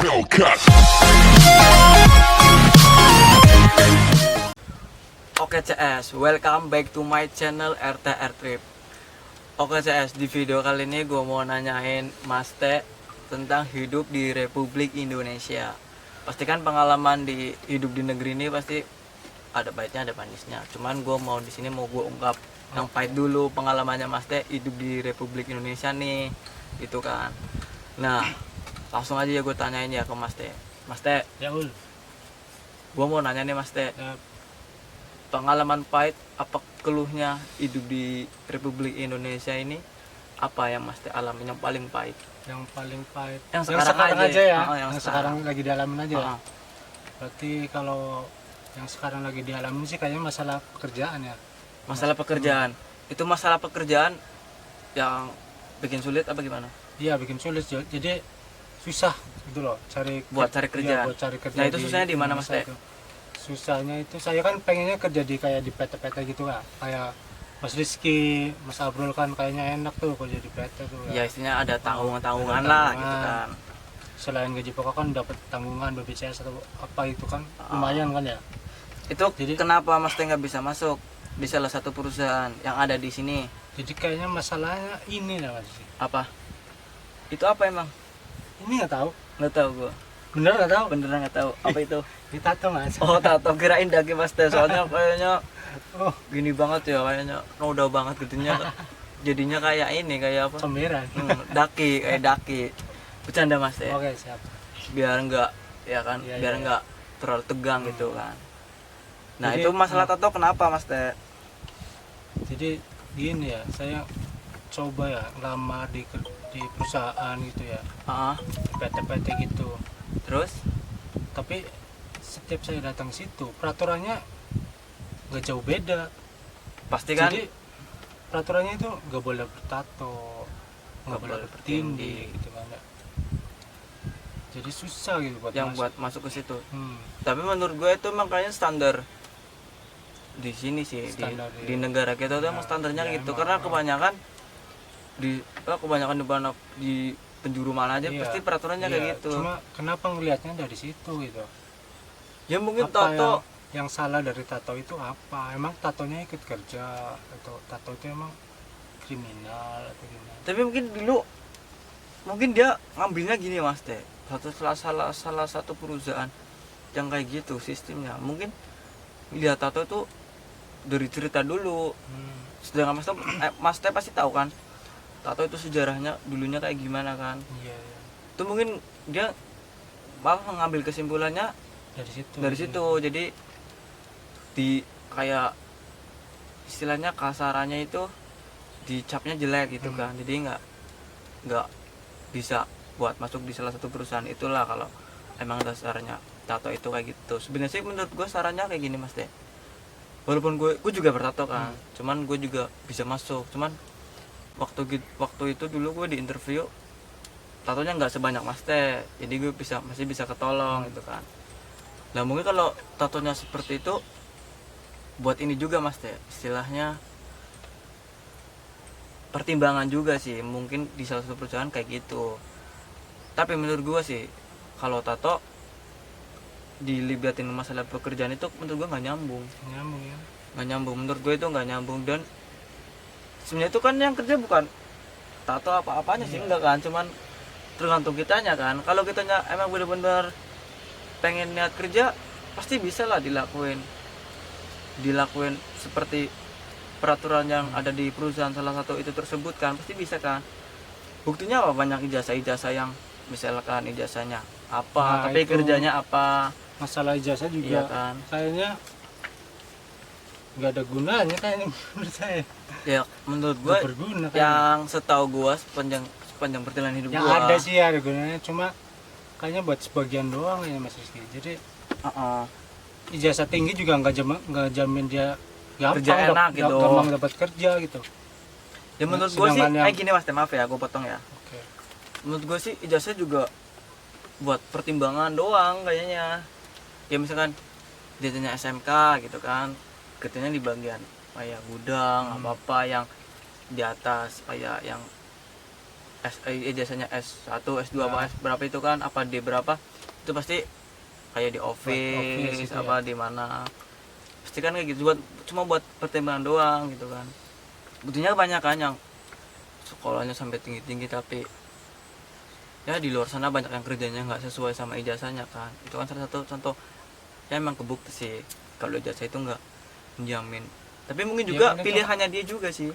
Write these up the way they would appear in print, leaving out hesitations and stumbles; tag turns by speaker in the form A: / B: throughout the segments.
A: Hellcat.
B: Oke CS, welcome back to my channel RTR Trip. Oke CS, di video kali ini gue mau nanyain Mas T tentang hidup di Republik Indonesia. Pastikan pengalaman di hidup di negeri ini pasti ada baiknya ada manisnya. Cuman gue mau di sini mau gue ungkap yang pahit dulu pengalamannya Mas T hidup di Republik Indonesia nih, gitu kan. Nah, langsung aja ya gue tanyain ya ke Mas T. Mas T,
C: Ya ul.
B: gue mau nanya nih Mas T.
C: Ya,
B: Pengalaman pahit apa keluhnya hidup di Republik Indonesia ini, apa yang Mas T alami yang paling pahit?
C: yang paling pahit.
B: Yang
C: Yang
B: sekarang
C: sekarang
B: aja
C: aja
B: ya?
C: ya.
B: Oh, yang
C: yang
B: sekarang.
C: sekarang lagi dialamin aja.
B: Heeh.
C: Berarti kalau yang sekarang lagi dialami sih kayaknya masalah pekerjaan ya.
B: Masalah pekerjaan. Itu masalah pekerjaan yang bikin sulit apa gimana?
C: Iya, bikin sulit. Jadi susah gitu loh
B: Buat cari kerjaan.
C: Iya, buat cari kerja.
B: Nah, itu susahnya di mana, Mas Teh?
C: Indonesia itu. Susahnya itu saya kan pengennya kerja di kayak di PT-PT gitu lah. Kayak Mas Rizky, Mas Abrul kan kayaknya enak tuh kerja di PT tuh.
B: Ya istilahnya ada tanggungan-tanggungan
C: Ada
B: lah
C: tanggungan.
B: gitu kan.
C: Selain gaji pokok kan dapat tanggungan BPJS atau apa itu kan lumayan kan ya.
B: Itu
C: Jadi-
B: kenapa Mas T nggak bisa masuk di salah satu perusahaan yang ada di sini?
C: Jadi kayaknya masalahnya ini lah Mas.
B: Apa? Itu apa emang?
C: Ini nggak tahu.
B: Nggak tahu gua.
C: Bener nggak tahu?
B: Beneran nggak tahu. Apa itu?
C: Ini tato Mas.
B: Oh, tato kirain daki Mas T. Soalnya kayaknya
C: Oh,
B: gini banget ya, kayaknya noda banget gedenya. Jadinya kayak ini, kayak apa?
C: comberan.
B: Daki, kayak daki. Bercanda Mas T.
C: Oke, siap.
B: Biar enggak ya kan,
C: Iya,
B: biar
C: iya.
B: enggak terlalu tegang gitu kan. Nah,
C: Jadi,
B: itu masalah tato kenapa Mas T?
C: Jadi gini ya, saya coba ya lama di perusahaan gitu ya,
B: Ah,
C: di PT-PT gitu.
B: terus
C: Tapi setiap saya datang situ, peraturannya nggak jauh beda.
B: pasti kan
C: Jadi peraturannya itu nggak boleh bertato, nggak boleh bertindih gitu kan ya. Jadi susah gitu buat
B: yang
C: masuk.
B: buat masuk ke situ.
C: Hmm,
B: Tapi menurut gue itu makanya standar di sini sih
C: Standar,
B: di
C: iya.
B: negara kita tuh
C: Ya,
B: emang standarnya
C: ya
B: gitu
C: emang,
B: karena
C: ah.
B: kebanyakan di mana di penjuru mana aja
C: Iya,
B: pasti peraturannya
C: iya.
B: kayak gitu.
C: Cuma kenapa ngelihatnya dari situ gitu?
B: Ya mungkin
C: Apa
B: tato
C: yang salah dari tato itu apa? Emang tatonya ikut kerja atau tato itu emang kriminal atau gimana?
B: tapi mungkin dia ngambilnya gini Mas Teh. Salah satu perusahaan yang kayak gitu sistemnya. Mungkin lihat tato itu dari cerita dulu.
C: Hmm,
B: Sedangkan Mas Teh pasti tahu kan tato itu sejarahnya dulunya kayak gimana kan.
C: iya, iya.
B: Itu mungkin dia malah mengambil kesimpulannya
C: Dari situ.
B: dari situ. Jadi di kayak istilahnya kasarannya itu dicapnya jelek gitu kan. Jadi nggak bisa buat masuk di salah satu perusahaan. Itulah kalau emang dasarnya tato itu kayak gitu. Sebenarnya sih menurut gue sarannya kayak gini Mas Teh. Walaupun gue juga bertato kan, cuman gue juga bisa masuk. Cuman waktu itu dulu gue di interview tatonya nggak sebanyak Mas Teh, jadi gue masih bisa ketolong gitu kan. Nah mungkin kalau tatonya seperti itu buat ini juga Mas Teh, istilahnya pertimbangan juga sih mungkin di salah satu perusahaan kayak gitu. Tapi menurut gue sih kalau tato dilibatin masalah pekerjaan itu menurut gue nggak nyambung.
C: Nyambung ya.
B: Nggak nyambung, menurut gue itu nggak nyambung. Dan sebenarnya itu kan yang kerja bukan tato apa-apanya sih, enggak kan, cuman tergantung kitanya kan. Kalau kitanya emang bener-bener pengen niat kerja pasti bisa lah dilakuin seperti peraturan yang ada di perusahaan salah satu itu tersebut kan, pasti bisa kan. Buktinya apa, banyak ijazah yang misalkan ijazahnya apa
C: Nah,
B: tapi
C: itu.
B: kerjanya apa.
C: Masalah ijazah juga
B: Iya kan.
C: kayaknya nggak ada gunanya kayaknya menurut saya.
B: Ya menurut gue
C: Nggak berguna kayaknya.
B: yang setahu gue sepanjang perjalanan hidup
C: Yang
B: gue
C: ada sih ada gunanya, cuma kayaknya buat sebagian doang ya Mas Rizky. Jadi ijazah tinggi juga nggak jamin dia gampang
B: Kerja enak gitu.
C: gampang dapat kerja gitu.
B: Ya menurut gue sih
C: Sedangkan yang-
B: kayak gini Mas, maaf ya gue potong ya.
C: Oke.
B: Menurut gue sih ijazah juga buat pertimbangan doang kayaknya. Ya misalkan dia tanya SMK gitu kan, kerjanya di bagian kayak gudang apa yang di atas kayak yang ijazahnya S1, S2 apa S berapa itu kan, apa D berapa, itu pasti kayak di office
C: gitu
B: apa di mana, pasti kan kayak gitu, cuma buat pertimbangan doang gitu kan. Buktinya banyak kan yang sekolahnya sampai tinggi-tinggi tapi ya di luar sana banyak yang kerjanya nggak sesuai sama ijazahnya kan. Itu kan salah satu contoh ya, emang kebukti sih kalau ijazah itu nggak menjamin, tapi mungkin juga
C: kan itu,
B: pilihannya dia juga sih.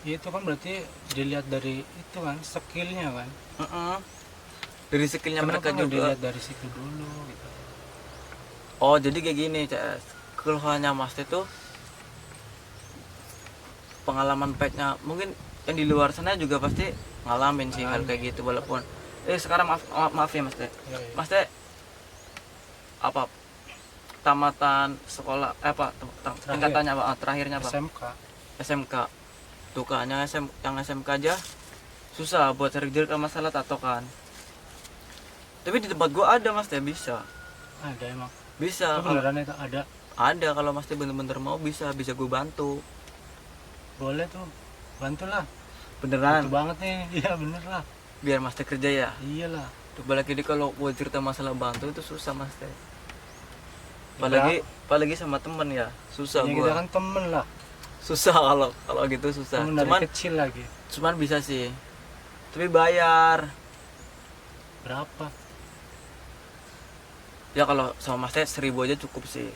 C: itu kan berarti dilihat dari itu kan skillnya kan.
B: Dari skillnya
C: Kenapa
B: mereka
C: nggak
B: juga.
C: dilihat dari situ dulu gitu?
B: Oh jadi kayak gini CS, keluhannya Mas itu pengalaman pahitnya mungkin yang di luar sana juga pasti ngalamin sih hal kayak gitu, walaupun sekarang maaf ya Mas Teh.
C: Ya, ya.
B: Mas Teh apa tamatan sekolah tingkatannya apa, terakhirnya apa?
C: SMK.
B: SMK. Tuh kan yang SMK aja susah buat cari kerja masalah tato kan. Tapi di tempat gua ada Mas Teh, bisa.
C: Ada emang.
B: Bisa.
C: Itu beneran itu ada.
B: Ada, kalau Mas Teh bener-bener mau bisa gua bantu.
C: Boleh tuh. Bantulah.
B: Beneran.
C: Itu banget nih. Iya bener lah.
B: Biar Mas Teh kerja ya.
C: Iyalah.
B: Coba lagi kalau buat cerita masalah bantu itu susah Mas Teh.
C: Ya,
B: Apalagi sama temen ya, susah
C: kita
B: gua.
C: kan temen lah.
B: Susah kalau gitu susah.
C: Temen dari kecil lagi.
B: Cuman bisa sih. Tapi bayar.
C: Berapa?
B: Ya kalau sama Mas Teh 1.000 aja cukup sih.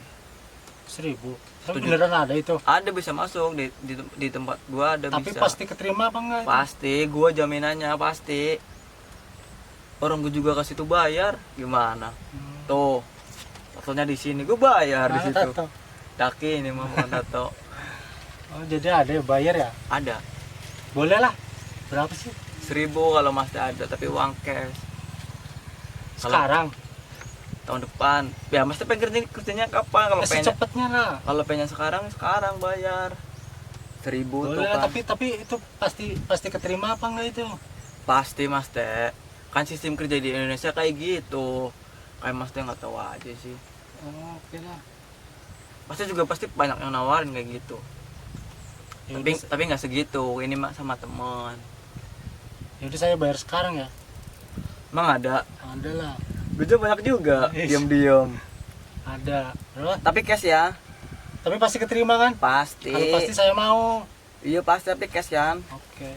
C: 1.000. Tapi
B: 7.
C: beneran ada itu.
B: Ada, bisa masuk di tempat gua ada.
C: Tapi
B: bisa.
C: pasti keterima apa enggak?
B: Pasti, gua jaminannya pasti. Orang gua juga kasih tuh bayar, gimana? Tuh, tatonya di sini gua bayar di situ.
C: Tato.
B: Daki ini mah bukan tato.
C: Oh jadi ada ya, bayar ya?
B: Ada.
C: Boleh lah. Berapa sih?
B: 1.000 kalau Mas Teh ada, tapi uang cash.
C: Sekarang?
B: Tahun depan. Ya Mas Teh pengen kerjanya kapan? Kalau pengen
C: Secepatnya lah.
B: Kalau pengen sekarang bayar 1.000 tuh
C: Boleh lah,
B: kan.
C: tapi itu pasti keterima apa enggak itu?
B: Pasti Mas Teh. Kan sistem kerja di Indonesia kayak gitu. Kayak Mas Teh nggak tahu aja sih.
C: Oh, oke lah.
B: Pasti juga pasti banyak yang nawarin kayak gitu.
C: Ya
B: Tapi nggak segitu. Ini mah sama teman.
C: udah saya bayar sekarang ya.
B: Emang ada?
C: Ada lah.
B: Gue juga banyak juga. Diam-diam.
C: Ada. Berapa?
B: Tapi cash ya.
C: Tapi pasti keterima kan?
B: Pasti.
C: Kalau pasti saya mau.
B: Iya pasti, tapi cash kan.
C: Oke.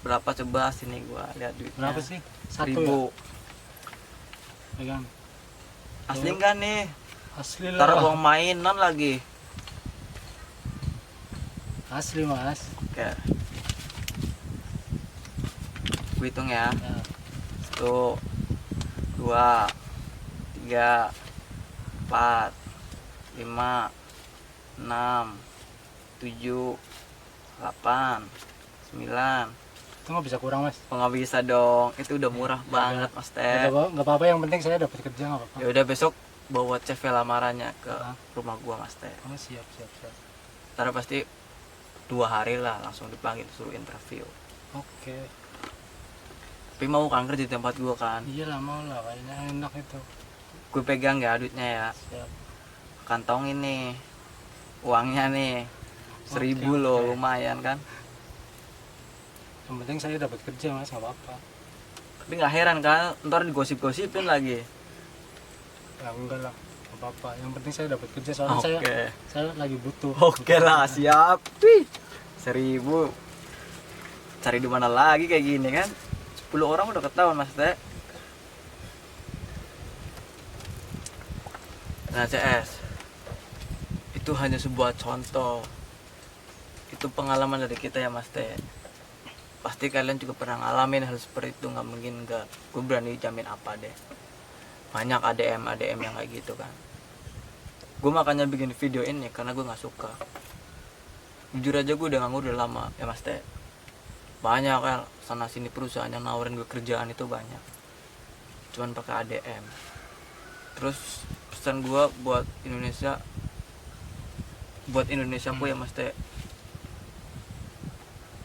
B: Berapa coba sini gua lihat duitnya.
C: Berapa sih? 1
B: 1.000.
C: ya? Pegang.
B: Asli enggak nih?
C: Asli
B: Ntar
C: lah.
B: uang mainan lagi.
C: Asli mas.
B: Oke. Gue hitung ya.
C: Ya.
B: 1, 2, 3, 4, 5, 6, 7, 8, 9.
C: Itu nggak bisa kurang mas.
B: Oh, nggak bisa dong, itu udah murah banget Mas Teh.
C: Nggak apa-apa, yang penting saya dapat kerja nggak apa-apa.
B: Ya udah, besok bawa CV lamarannya ke
C: Ah.
B: rumah gua Mas Teh.
C: Oh siap.
B: Ntar pasti 2 hari lah langsung dipanggil suruh interview.
C: Oke.
B: Tapi mau kan kerja di tempat gua kan?
C: Iyalah mau lah, kayaknya enak itu.
B: Gue pegang ya duitnya ya.
C: Siap.
B: Kantong ini uangnya nih 1.000 loh,
C: oke.
B: lumayan kan?
C: Yang penting saya dapat kerja mas, nggak apa-apa.
B: Tapi nggak heran kan, ntar digosip-gosipin lagi.
C: Ya enggak lah, nggak apa-apa. Yang penting saya dapat kerja soalnya
B: Oke.
C: saya lagi butuh.
B: Oke lah, siap. Wih, 1.000. Cari di mana lagi kayak gini kan? 10 orang udah ketahuan Mas Teh. Nah CS, itu hanya sebuah contoh. Itu pengalaman dari kita ya Mas Teh. Pasti kalian juga pernah ngalamin hal seperti itu, nggak mungkin nggak. Gue berani jamin apa deh. Banyak ADM yang kayak gitu kan. Gue makanya bikin video ini karena gue nggak suka. Jujur aja gue udah nganggur udah lama ya Mas Teh. Banyak kan sana sini perusahaan yang nawarin gue kerjaan itu banyak. Cuman pakai ADM. Terus pesan gue buat Indonesia pun ya Mas Teh,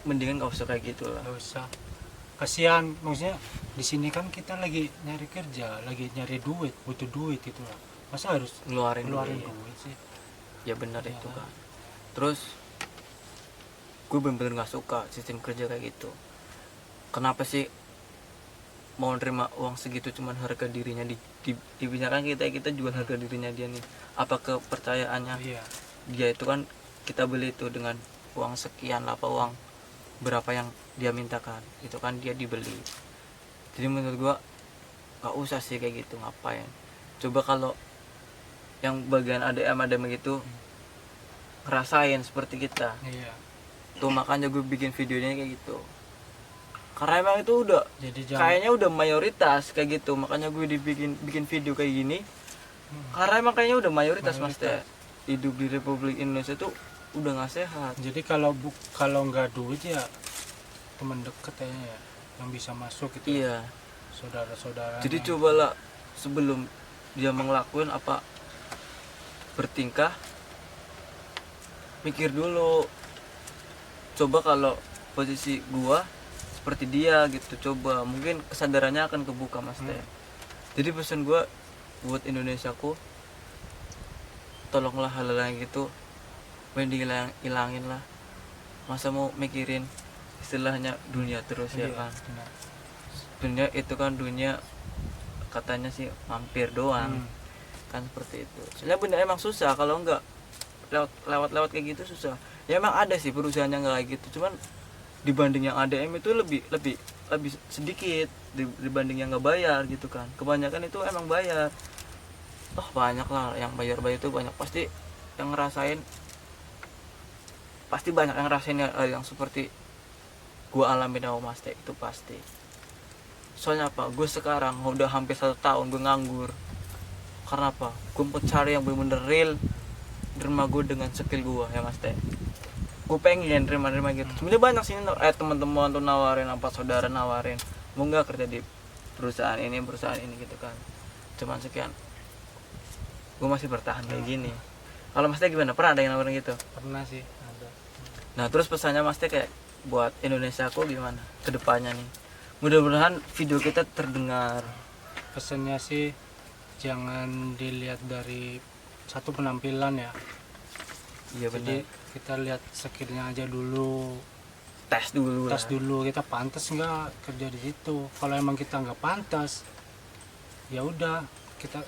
B: mendingan gak usah kayak gitu lah.
C: Nggak usah. Kasihan, maksudnya di sini kan kita lagi nyari kerja, lagi nyari duit, butuh duit gitu lah. Masa harus
B: Ngeluarin duit.
C: duit sih?
B: Ya benar
C: Ya.
B: itu kan. Terus gue bener-bener gak suka sistem kerja kayak gitu. Kenapa sih mau nerima uang segitu cuman harga dirinya dibicarakan kita jual harga dirinya dia nih, apa kepercayaannya
C: Iya.
B: dia itu kan, kita beli itu dengan uang sekian apa uang berapa yang dia mintakan, itu kan dia dibeli. Jadi menurut gua nggak usah sih kayak gitu, ngapain. Coba kalau yang bagian ADM gitu ngerasain seperti kita
C: Iya.
B: tuh, makanya gue bikin videonya kayak gitu, karena emang itu udah
C: Jadi
B: kayaknya udah mayoritas kayak gitu, makanya gue bikin video kayak gini. Karena emang kayaknya udah mayoritas, mas teh hidup di Republik Indonesia tuh udah nggak sehat.
C: jadi kalau nggak duit ya teman deket ya yang bisa masuk gitu.
B: Iya,
C: Saudara-saudara.
B: jadi cobalah sebelum dia ngelakuin apa bertingkah, mikir dulu. Coba kalau posisi gua seperti dia gitu, coba mungkin kesadarannya akan kebuka, mas teh. Jadi pesan gua buat Indonesiaku, tolonglah hal-hal yang gitu mending hilangin lah. Masa mau mikirin istilahnya dunia terus ya
C: Iya,
B: kan.
C: benar.
B: Dunia itu kan dunia katanya sih mampir doang. Kan seperti itu. Soalnya bener emang susah kalau enggak lewat kayak gitu, susah. Ya emang ada sih perusahaan yang enggak kayak gitu, cuman dibanding yang ADM itu lebih sedikit dibanding yang nggak bayar gitu kan. Kebanyakan itu emang bayar. Oh banyak lah yang bayar itu banyak, pasti yang ngerasain, pasti banyak yang ngerasain yang seperti gua alamin sama mas teh itu pasti. Soalnya apa, gue sekarang udah hampir 1 tahun gue nganggur. Karena apa, gue mau cari yang bener-bener real nerima gue dengan skill gue ya mas teh. Gue pengen nerima gitu. Sebenarnya banyak sih teman-teman tuh nawarin, apa saudara nawarin, mau nggak kerja di perusahaan ini gitu kan, cuman sekian. Gue masih bertahan kayak gini. Kalau mas teh gimana, pernah ada yang nawarin gitu?
C: Pernah sih ada.
B: Nah terus pesannya mas teh kayak buat Indonesia aku gimana kedepannya nih? Mudah-mudahan video kita terdengar.
C: Pesannya sih jangan dilihat dari satu penampilan ya.
B: Iya
C: Jadi
B: benar.
C: kita lihat skillnya aja dulu,
B: Tes dulu
C: tes
B: lah.
C: dulu kita pantas nggak kerja di situ. Kalau emang kita nggak pantas, ya udah kita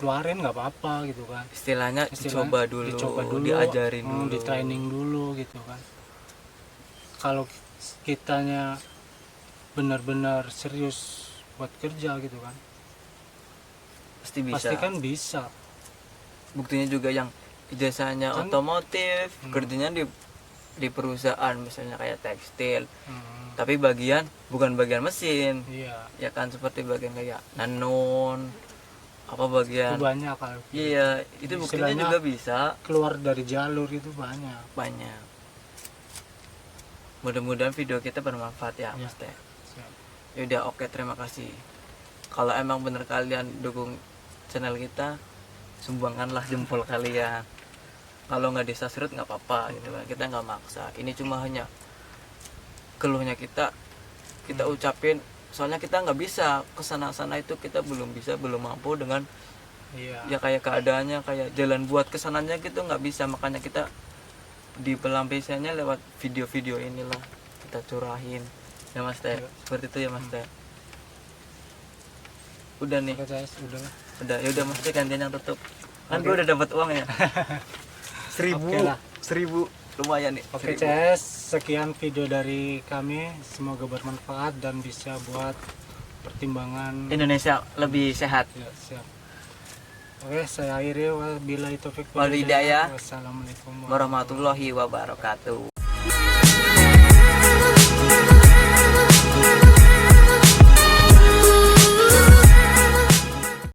C: keluarin nggak apa-apa gitu kan.
B: Istilahnya
C: Istilahnya
B: dicoba dulu, diajarin dulu,
C: di training dulu gitu kan. Kalau kitanya benar-benar serius buat kerja gitu kan,
B: pasti bisa.
C: pasti kan bisa.
B: Buktinya juga yang ijazahnya
C: Kan-
B: otomotif, kerjanya di perusahaan misalnya kayak tekstil,
C: Hmm,
B: tapi bukan bagian mesin,
C: iya,
B: ya kan, seperti bagian kayak nanon, apa
C: itu
B: bagian.
C: banyak kalau
B: Iya, itu buktinya
C: Istilahnya
B: juga bisa
C: keluar dari jalur itu banyak.
B: banyak. Mudah-mudahan video kita bermanfaat ya,
C: Iya.
B: Mas Teh.
C: Siap.
B: Yaudah, oke, terima kasih. Kalau emang bener kalian dukung channel kita, sumbangkanlah jempol kalian. Kalau nggak di-subscribe nggak apa-apa gitu kan, kita nggak maksa. Ini cuma hanya keluhnya kita ucapin. Soalnya kita nggak bisa kesana-sana, itu kita belum mampu dengan
C: Iya.
B: ya kayak keadaannya, kayak jalan buat kesananya gitu nggak bisa. Makanya kita di pelampiasannya lewat video-video inilah kita curahin ya Mas Teh.
C: Iya.
B: Seperti itu ya Mas Teh. Udah nih,
C: Oke guys, udah lah.
B: udah. Ya udah Mas Teh, gantian yang tutup kan.
C: Oke.
B: Gue udah dapat uang ya. 1000
C: Oke lah.
B: 1000 lumayan nih.
C: Oke
B: 1000.
C: CS, sekian video dari kami, semoga bermanfaat dan bisa buat pertimbangan.
B: Indonesia lebih sehat.
C: Ya, siap. Oke, saya akhiri, wabillahi taufiq
B: Wal hidayah.
C: wassalamualaikum
B: Warahmatullahi wabarakatuh.